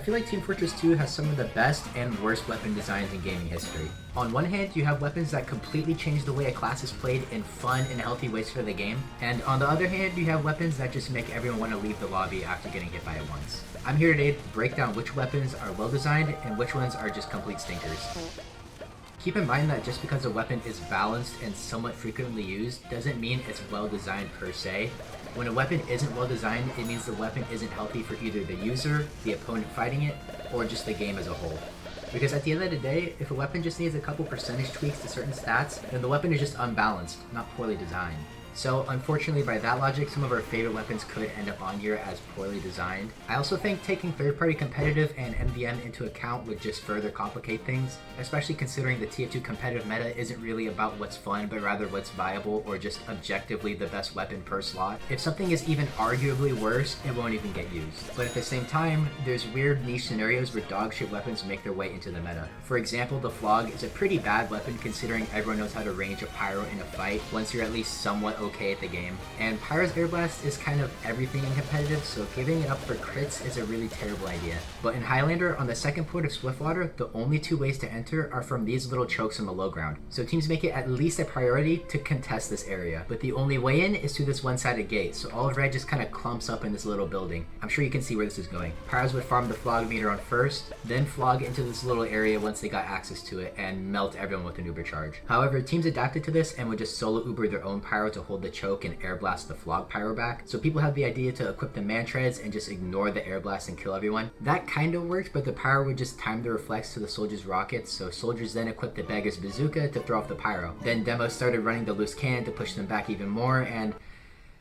feel like Team Fortress 2 has some of the best and worst weapon designs in gaming history. On one hand, you have weapons that completely change the way a class is played in fun and healthy ways for the game, and on the other hand, you have weapons that just make everyone want to leave the lobby after getting hit by it once. I'm here today to break down which weapons are well designed and which ones are just complete stinkers. Keep in mind that just because a weapon is balanced and somewhat frequently used doesn't mean it's well designed per se. When a weapon isn't well designed, it means the weapon isn't healthy for either the user, the opponent fighting it, or just the game as a whole. Because at the end of the day, if a weapon just needs a couple percentage tweaks to certain stats, then the weapon is just unbalanced, not poorly designed. So unfortunately, by that logic, some of our favorite weapons could end up on here as poorly designed. I also think taking third-party competitive and MDM into account would just further complicate things, especially considering the TF2 competitive meta isn't really about what's fun, but rather what's viable or just objectively the best weapon per slot. If something is even arguably worse, it won't even get used. But at the same time, there's weird niche scenarios where dog-shit weapons make their way into the meta. For example, the Flog is a pretty bad weapon considering everyone knows how to range a pyro in a fight once you're at least somewhat okay at the game. And Pyro's Air Blast is kind of everything in competitive, so giving it up for crits is a really terrible idea. But in Highlander, on the second port of Swiftwater, the only two ways to enter are from these little chokes on the low ground. So teams make it at least a priority to contest this area. But the only way in is through this one-sided gate, so all of red just kind of clumps up in this little building. I'm sure you can see where this is going. Pyros would farm the Flog meter on first, then Flog into this little area once they got access to it, and melt everyone with an Uber charge. However, teams adapted to this and would just solo Uber their own Pyro to hold the choke and air blast the Flog Pyro back. So people had the idea to equip the man treads and just ignore the air blast and kill everyone. That kind of worked, but the Pyro would just time the reflex to the soldiers' rockets, so soldiers then equipped the beggar's bazooka to throw off the Pyro. Then demos started running the loose cannon to push them back even more, and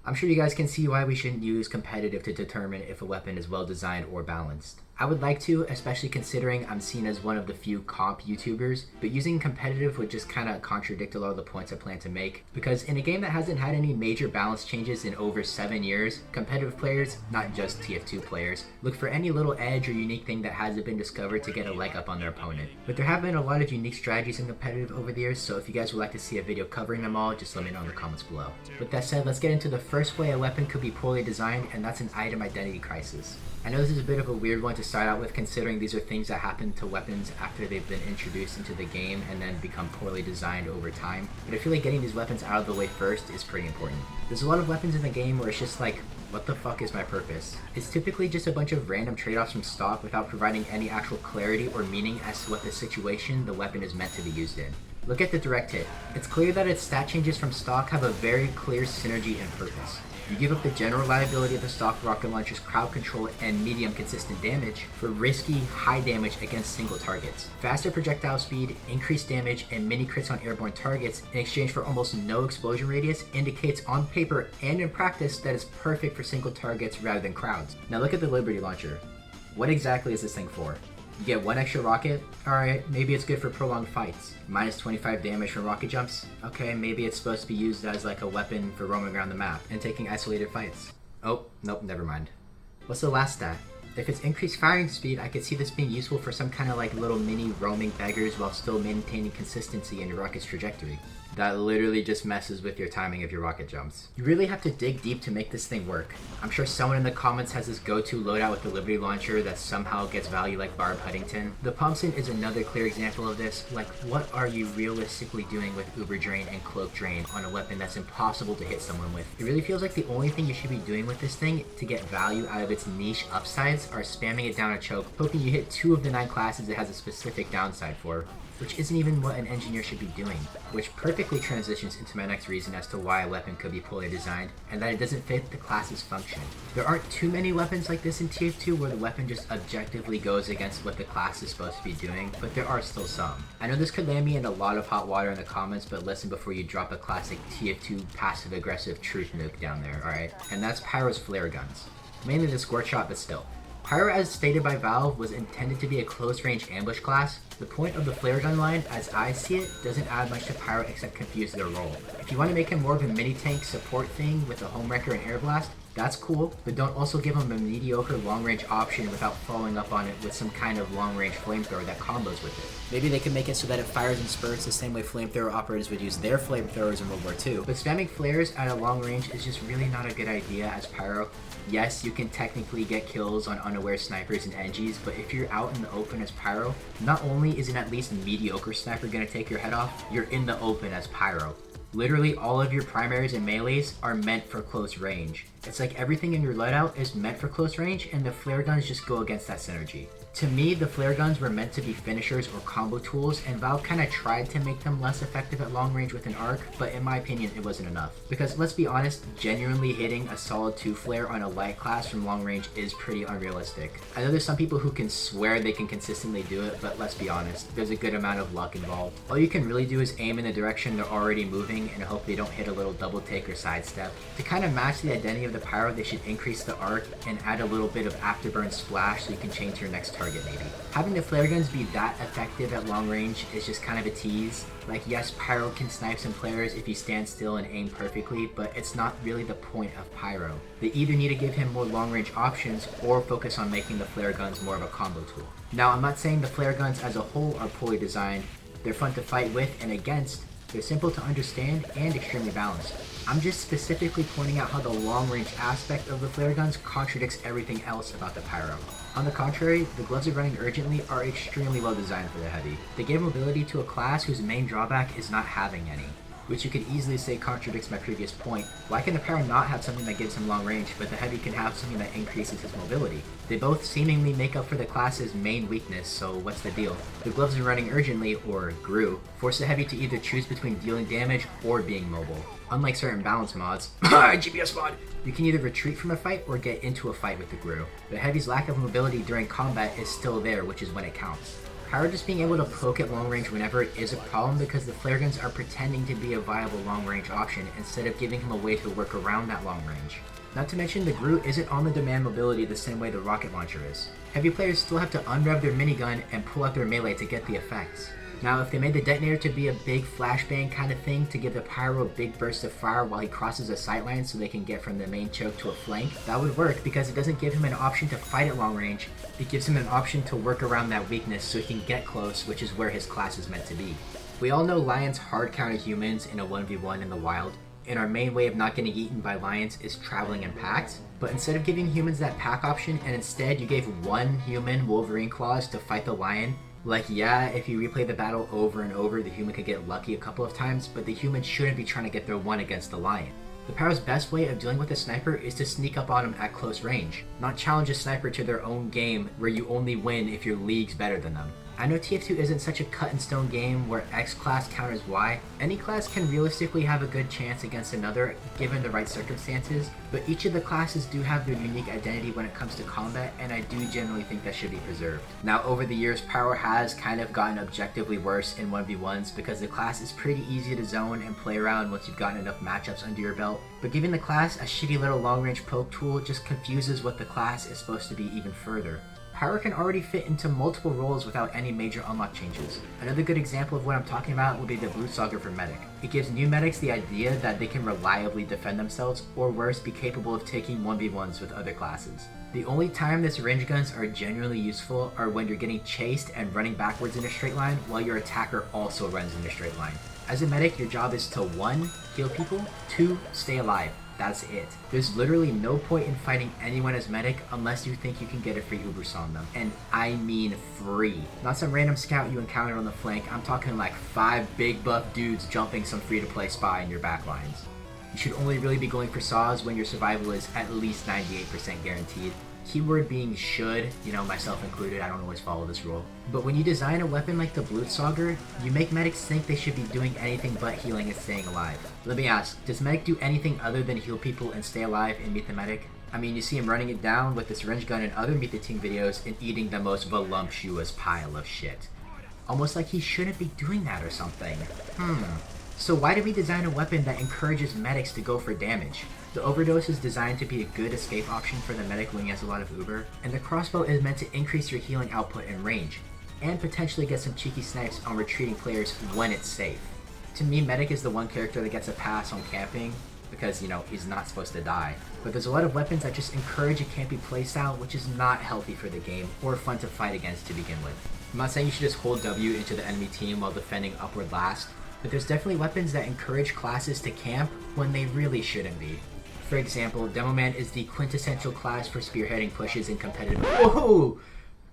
I'm sure you guys can see why we shouldn't use competitive to determine if a weapon is well designed or balanced. I would like to, especially considering I'm seen as one of the few comp YouTubers, but using competitive would just kind of contradict a lot of the points I plan to make, because in a game that hasn't had any major balance changes in over 7 years, competitive players, not just TF2 players, look for any little edge or unique thing that hasn't been discovered to get a leg up on their opponent. But there have been a lot of unique strategies in competitive over the years, so if you guys would like to see a video covering them all, just let me know in the comments below. With that said, let's get into the first way a weapon could be poorly designed, and that's an item identity crisis. I know this is a bit of a weird one to start out with, considering these are things that happen to weapons after they've been introduced into the game and then become poorly designed over time, but I feel like getting these weapons out of the way first is pretty important. There's a lot of weapons in the game where it's just like, what the fuck is my purpose? It's typically just a bunch of random trade-offs from stock without providing any actual clarity or meaning as to what the situation the weapon is meant to be used in. Look at the direct hit. It's clear that its stat changes from stock have a very clear synergy and purpose. You give up the general reliability of the stock rocket launcher's crowd control and medium consistent damage for risky, high damage against single targets. Faster projectile speed, increased damage, and mini crits on airborne targets in exchange for almost no explosion radius indicates on paper and in practice that it's perfect for single targets rather than crowds. Now look at the Liberty Launcher. What exactly is this thing for? You get one extra rocket? Alright, maybe it's good for prolonged fights. Minus 25 damage from rocket jumps? Okay, maybe it's supposed to be used as like a weapon for roaming around the map and taking isolated fights. Oh, nope, never mind. What's the last stat? If it's increased firing speed, I could see this being useful for some kind of like little mini roaming beggars while still maintaining consistency in your rocket's trajectory. That literally just messes with your timing of your rocket jumps. You really have to dig deep to make this thing work. I'm sure someone in the comments has this go-to loadout with the Liberty Launcher that somehow gets value like Barb Huntington. The Pumpson is another clear example of this. Like, what are you realistically doing with Uber Drain and Cloak Drain on a weapon that's impossible to hit someone with? It really feels like the only thing you should be doing with this thing to get value out of its niche upsides are spamming it down a choke, hoping you hit 2 of the 9 classes it has a specific downside for, which isn't even what an engineer should be doing, which perfectly transitions into my next reason as to why a weapon could be poorly designed, and that it doesn't fit the class's function. There aren't too many weapons like this in TF2 where the weapon just objectively goes against what the class is supposed to be doing, but there are still some. I know this could land me in a lot of hot water in the comments, but listen before you drop a classic TF2 passive-aggressive truth nuke down there, alright? And that's Pyro's flare guns. Mainly the squirt shot, but still. Pyro, as stated by Valve, was intended to be a close-range ambush class. The point of the flare gun line, as I see it, doesn't add much to Pyro except confuse their role. If you want to make him more of a mini-tank support thing with a homewrecker and air blast, That's cool, but don't also give him a mediocre long-range option without following up on it with some kind of long-range flamethrower that combos with it. Maybe they can make it so that it fires in spurts the same way flamethrower operators would use their flamethrowers in World War II. But spamming flares at a long range is just really not a good idea as Pyro. Yes, you can technically get kills on unaware snipers and NGs, but if you're out in the open as Pyro, not only is an at least mediocre sniper gonna take your head off, you're in the open as Pyro. Literally all of your primaries and melees are meant for close range. It's like everything in your loadout is meant for close range and the flare guns just go against that synergy. To me, the flare guns were meant to be finishers or combo tools, and Valve kinda tried to make them less effective at long range with an arc, but in my opinion it wasn't enough. Because let's be honest, genuinely hitting a solid 2 flare on a light class from long range is pretty unrealistic. I know there's some people who can swear they can consistently do it, but let's be honest, there's a good amount of luck involved. All you can really do is aim in the direction they're already moving and hope they don't hit a little double take or sidestep. To kind of match the identity of the Pyro, they should increase the arc and add a little bit of afterburn splash so you can change your next target maybe. Having the flare guns be that effective at long range is just kind of a tease. Like yes, Pyro can snipe some players if you stand still and aim perfectly, but it's not really the point of Pyro. They either need to give him more long range options or focus on making the flare guns more of a combo tool. Now I'm not saying the flare guns as a whole are poorly designed, they're fun to fight with and against, they're simple to understand and extremely balanced. I'm just specifically pointing out how the long-range aspect of the flare guns contradicts everything else about the Pyro. On the contrary, the gloves of running urgently are extremely well designed for the heavy. They give mobility to a class whose main drawback is not having any, which you could easily say contradicts my previous point. Why can the Pyro not have something that gives him long range, but the heavy can have something that increases his mobility? They both seemingly make up for the class's main weakness, so what's the deal? The gloves of running urgently, or GRU, force the heavy to either choose between dealing damage or being mobile. Unlike certain balance mods, GPS mod, you can either retreat from a fight or get into a fight with the GRU. The heavy's lack of mobility during combat is still there, which is when it counts. Pyro just being able to poke at long range whenever it is a problem because the flare guns are pretending to be a viable long range option instead of giving him a way to work around that long range. Not to mention the GRU isn't on the demand mobility the same way the rocket launcher is. Heavy players still have to unrev their minigun and pull out their melee to get the effects. Now if they made the detonator to be a big flashbang kind of thing to give the Pyro a big burst of fire while he crosses a sightline so they can get from the main choke to a flank, that would work because it doesn't give him an option to fight at long range, it gives him an option to work around that weakness so he can get close, which is where his class is meant to be. We all know lions hard counter humans in a 1v1 in the wild, and our main way of not getting eaten by lions is traveling in packs, but instead of giving humans that pack option and instead you gave one human Wolverine claws to fight the lion, like yeah, if you replay the battle over and over, the human could get lucky a couple of times, but the human shouldn't be trying to get their one against the lion. The Pyro's best way of dealing with a sniper is to sneak up on him at close range, not challenge a sniper to their own game where you only win if your league's better than them. I know TF2 isn't such a cut-and-stone game where X class counters Y. Any class can realistically have a good chance against another given the right circumstances, but each of the classes do have their unique identity when it comes to combat, and I do generally think that should be preserved. Now over the years, Pyro has kind of gotten objectively worse in 1v1s because the class is pretty easy to zone and play around once you've gotten enough matchups under your belt, but giving the class a shitty little long-range poke tool just confuses what the class is supposed to be even further. Pyro can already fit into multiple roles without any major unlock changes. Another good example of what I'm talking about would be the Blutsauger for Medic. It gives new medics the idea that they can reliably defend themselves, or worse, be capable of taking 1v1s with other classes. The only time this range guns are genuinely useful are when you're getting chased and running backwards in a straight line while your attacker also runs in a straight line. As a medic, your job is to 1. Heal people, 2. Stay alive. That's it. There's literally no point in fighting anyone as medic unless you think you can get a free Ubers on them. And I mean free. Not some random scout you encountered on the flank, I'm talking like 5 big buff dudes jumping some free-to-play spy in your backlines. You should only really be going for saws when your survival is at least 98% guaranteed. Keyword being should, you know, myself included, I don't always follow this rule. But when you design a weapon like the Blutsauger, you make medics think they should be doing anything but healing and staying alive. Let me ask, does medic do anything other than heal people and stay alive in Meet the Medic? I mean, you see him running it down with the syringe gun in other Meet the Team videos and eating the most voluptuous pile of shit. Almost like he shouldn't be doing that or something. So why did we design a weapon that encourages medics to go for damage? The overdose is designed to be a good escape option for the medic when he has a lot of Uber, and the crossbow is meant to increase your healing output and range, and potentially get some cheeky snipes on retreating players when it's safe. To me, medic is the one character that gets a pass on camping, because, you know, he's not supposed to die. But there's a lot of weapons that just encourage a campy playstyle, which is not healthy for the game or fun to fight against to begin with. I'm not saying you should just hold W into the enemy team while defending upward last, but there's definitely weapons that encourage classes to camp when they really shouldn't be. For example, Demoman is the quintessential class for spearheading pushes in competitive— Whoa!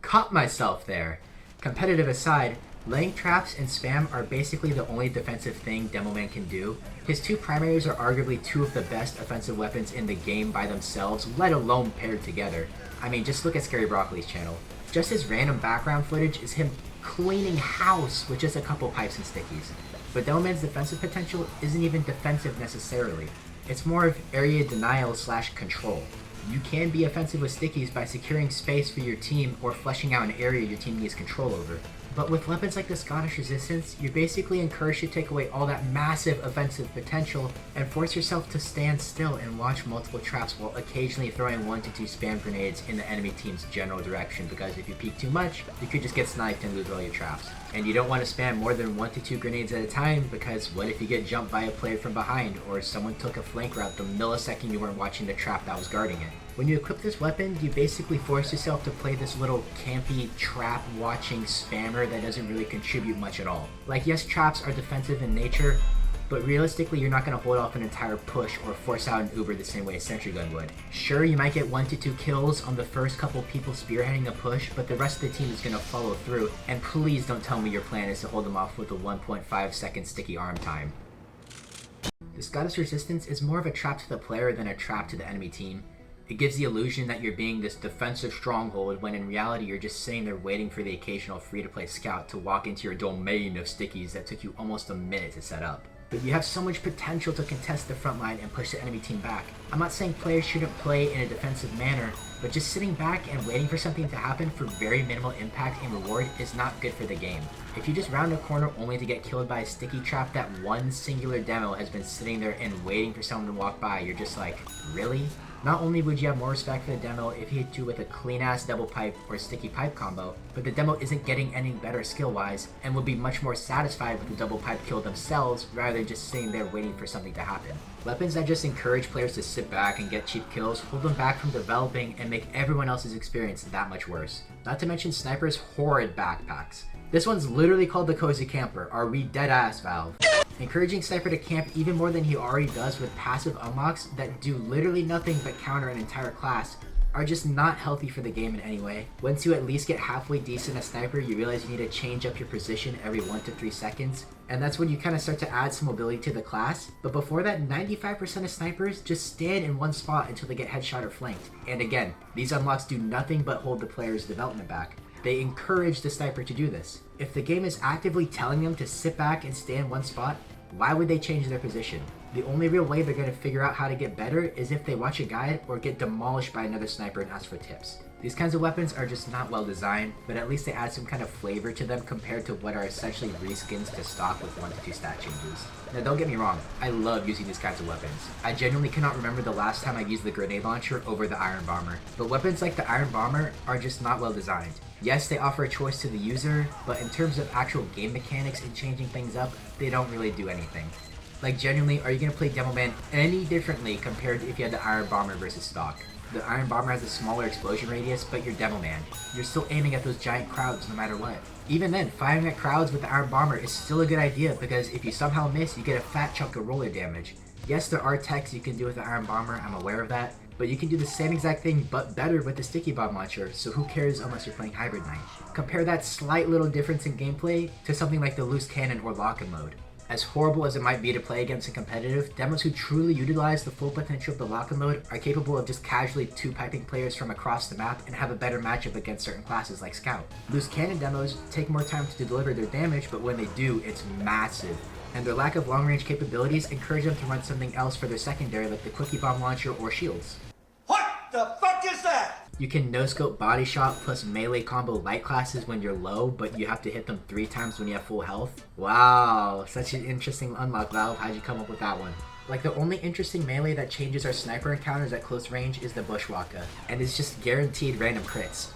Caught myself there. Competitive aside, laying traps and spam are basically the only defensive thing Demoman can do. His two primaries are arguably two of the best offensive weapons in the game by themselves, let alone paired together. I mean, just look at Scary Broccoli's channel. Just his random background footage is him cleaning house with just a couple pipes and stickies. But Demoman's defensive potential isn't even defensive necessarily. It's more of area denial / control. You can be offensive with stickies by securing space for your team or fleshing out an area your team needs control over. But with weapons like the Scottish Resistance, you're basically encouraged to take away all that massive offensive potential and force yourself to stand still and launch multiple traps while occasionally throwing 1 to 2 spam grenades in the enemy team's general direction, because if you peek too much, you could just get sniped and lose all your traps. And you don't want to spam more than 1 to 2 grenades at a time, because what if you get jumped by a player from behind, or someone took a flank route the millisecond you weren't watching the trap that was guarding it? When you equip this weapon, you basically force yourself to play this little campy trap-watching spammer that doesn't really contribute much at all. Like, yes, traps are defensive in nature, but realistically you're not going to hold off an entire push or force out an Uber the same way a sentry gun would. Sure, you might get 1 to 2 kills on the first couple people spearheading a push, but the rest of the team is going to follow through, and please don't tell me your plan is to hold them off with a 1.5 second sticky arm time. The Scottish Resistance is more of a trap to the player than a trap to the enemy team. It gives the illusion that you're being this defensive stronghold when in reality you're just sitting there waiting for the occasional free-to-play scout to walk into your domain of stickies that took you almost a minute to set up. But you have so much potential to contest the front line and push the enemy team back. I'm not saying players shouldn't play in a defensive manner, but just sitting back and waiting for something to happen for very minimal impact and reward is not good for the game. If you just round a corner only to get killed by a sticky trap that one singular demo has been sitting there and waiting for someone to walk by, you're just like, really? Not only would you have more respect for the demo if he hit you with a clean-ass double pipe or sticky pipe combo, but the demo isn't getting any better skill-wise and would be much more satisfied with the double pipe kill themselves rather than just sitting there waiting for something to happen. Weapons that just encourage players to sit back and get cheap kills hold them back from developing and make everyone else's experience that much worse. Not to mention Sniper's horrid backpacks. This one's literally called the Cozy Camper. Are we dead ass, Valve? Encouraging Sniper to camp even more than he already does with passive unlocks that do literally nothing but counter an entire class are just not healthy for the game in any way. Once you at least get halfway decent as Sniper, you realize you need to change up your position every 1 to 3 seconds, and that's when you kind of start to add some mobility to the class. But before that, 95% of snipers just stand in one spot until they get headshot or flanked. And again, these unlocks do nothing but hold the player's development back. They encourage the sniper to do this. If the game is actively telling them to sit back and stay in one spot, why would they change their position? The only real way they're going to figure out how to get better is if they watch a guide or get demolished by another sniper and ask for tips. These kinds of weapons are just not well designed, but at least they add some kind of flavor to them compared to what are essentially reskins to stock with 1 to 2 stat changes. Now don't get me wrong, I love using these kinds of weapons. I genuinely cannot remember the last time I used the grenade launcher over the Iron Bomber, but weapons like the Iron Bomber are just not well designed. Yes, they offer a choice to the user, but in terms of actual game mechanics and changing things up, they don't really do anything. Like, genuinely, are you going to play Demoman any differently compared to if you had the Iron Bomber versus stock? The Iron Bomber has a smaller explosion radius, but you're Demoman. You're still aiming at those giant crowds no matter what. Even then, firing at crowds with the Iron Bomber is still a good idea because if you somehow miss, you get a fat chunk of roller damage. Yes, there are techs you can do with the Iron Bomber, I'm aware of that, but you can do the same exact thing but better with the Sticky Bomb Launcher, so who cares unless you're playing Hybrid Knight? Compare that slight little difference in gameplay to something like the Loose Cannon or Lock-in Mode. As horrible as it might be to play against in competitive, demos who truly utilize the full potential of the Lock-in Mode are capable of just casually 2-piping players from across the map and have a better matchup against certain classes like Scout. Loose Cannon demos take more time to deliver their damage, but when they do, it's massive. And their lack of long-range capabilities encourage them to run something else for their secondary like the Quickie Bomb Launcher or Shields. What the fuck is that? You can no-scope body shot plus melee combo light classes when you're low, but you have to hit them 3 times when you have full health. Wow, such an interesting unlock, Valve. How'd you come up with that one? Like, the only interesting melee that changes our sniper encounters at close range is the Bushwalker, and it's just guaranteed random crits.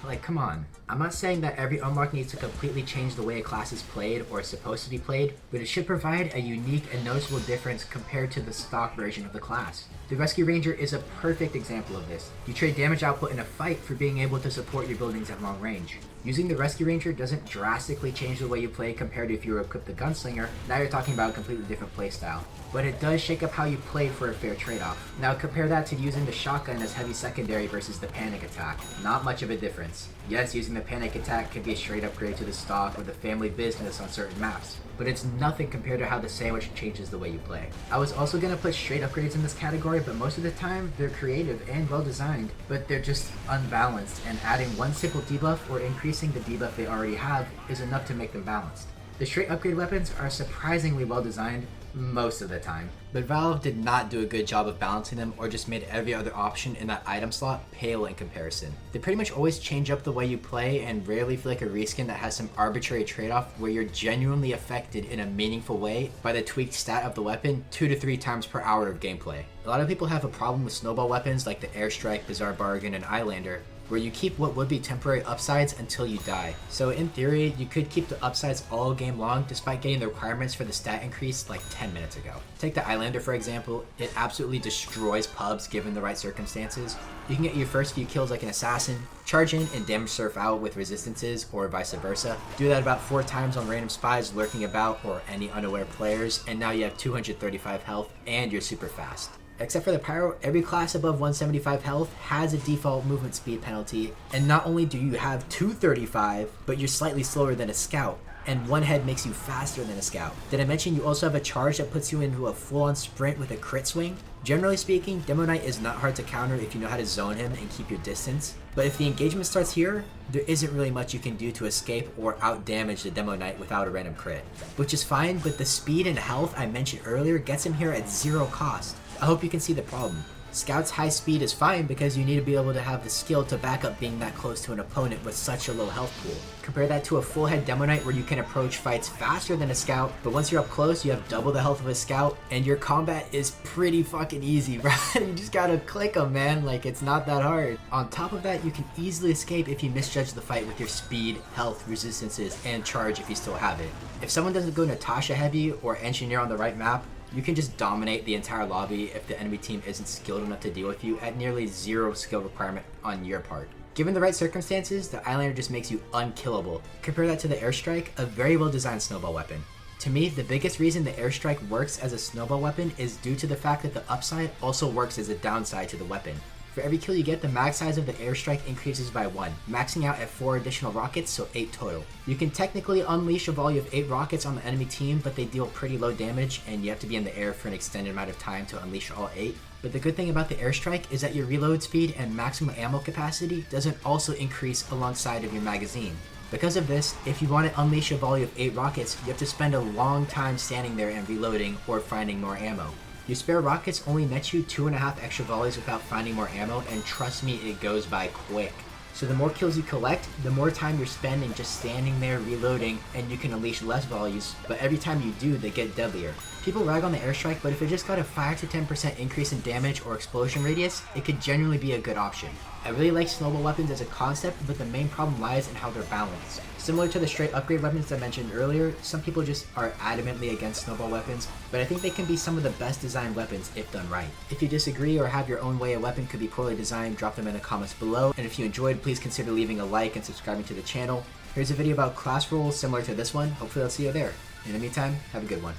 Like, come on. I'm not saying that every unlock needs to completely change the way a class is played or is supposed to be played, but it should provide a unique and noticeable difference compared to the stock version of the class. The Rescue Ranger is a perfect example of this. You trade damage output in a fight for being able to support your buildings at long range. Using the Rescue Ranger doesn't drastically change the way you play compared to if you were equipped the Gunslinger. Now you're talking about a completely different playstyle. But it does shake up how you play for a fair trade-off. Now compare that to using the shotgun as heavy secondary versus the panic attack. Not much of a difference. Yes, using the panic attack can be a straight upgrade to the stock or the family business on certain maps, but it's nothing compared to how the sandwich changes the way you play. I was also gonna put straight upgrades in this category, but most of the time they're creative and well designed, but they're just unbalanced, and adding one simple debuff or increasing the debuff they already have is enough to make them balanced. The straight upgrade weapons are surprisingly well designed most of the time, but Valve did not do a good job of balancing them or just made every other option in that item slot pale in comparison. They pretty much always change up the way you play and rarely feel like a reskin that has some arbitrary trade-off where you're genuinely affected in a meaningful way by the tweaked stat of the weapon 2 to 3 times per hour of gameplay. A lot of people have a problem with Snowball weapons like the Airstrike, Bizarre Bargain, and Eyelander, where you keep what would be temporary upsides until you die. So in theory, you could keep the upsides all game long despite getting the requirements for the stat increase like 10 minutes ago. Take the Eyelander for example, it absolutely destroys pubs given the right circumstances. You can get your first few kills like an assassin, charge in and damage surf out with resistances or vice versa. Do that about 4 times on random spies lurking about or any unaware players, and now you have 235 health and you're super fast. Except for the Pyro, every class above 175 health has a default movement speed penalty, and not only do you have 235, but you're slightly slower than a scout, and one head makes you faster than a scout. Did I mention you also have a charge that puts you into a full-on sprint with a crit swing? Generally speaking, Demo Knight is not hard to counter if you know how to zone him and keep your distance, but if the engagement starts here, there isn't really much you can do to escape or out-damage the Demo Knight without a random crit. Which is fine, but the speed and health I mentioned earlier gets him here at 0 cost. I hope you can see the problem. Scout's high speed is fine because you need to be able to have the skill to back up being that close to an opponent with such a low health pool. Compare that to a full head Demo Knight where you can approach fights faster than a scout, but once you're up close you have double the health of a scout, and your combat is pretty fucking easy, bro. You just gotta click them, man, like it's not that hard. On top of that, you can easily escape if you misjudge the fight with your speed, health, resistances, and charge if you still have it. If someone doesn't go Natasha heavy or engineer on the right map, you can just dominate the entire lobby if the enemy team isn't skilled enough to deal with you at nearly 0 skill requirement on your part. Given the right circumstances, the Eyelander just makes you unkillable. Compare that to the Airstrike, a very well designed snowball weapon. To me, the biggest reason the Airstrike works as a snowball weapon is due to the fact that the upside also works as a downside to the weapon. For every kill you get, the mag size of the Airstrike increases by 1, maxing out at 4 additional rockets, so 8 total. You can technically unleash a volley of 8 rockets on the enemy team, but they deal pretty low damage, and you have to be in the air for an extended amount of time to unleash all 8. But the good thing about the Airstrike is that your reload speed and maximum ammo capacity doesn't also increase alongside of your magazine. Because of this, if you want to unleash a volley of 8 rockets, you have to spend a long time standing there and reloading or finding more ammo. Your spare rockets only net you 2.5 extra volleys without finding more ammo, and trust me, it goes by quick. So the more kills you collect, the more time you're spending just standing there reloading, and you can unleash less volleys, but every time you do, they get deadlier. People rag on the Airstrike, but if it just got a 5 to 10% increase in damage or explosion radius, it could genuinely be a good option. I really like snowball weapons as a concept, but the main problem lies in how they're balanced. Similar to the straight upgrade weapons I mentioned earlier, some people just are adamantly against snowball weapons, but I think they can be some of the best designed weapons if done right. If you disagree or have your own way a weapon could be poorly designed, drop them in the comments below, and if you enjoyed, please consider leaving a like and subscribing to the channel. Here's a video about class rules similar to this one. Hopefully I'll see you there. In the meantime, have a good one.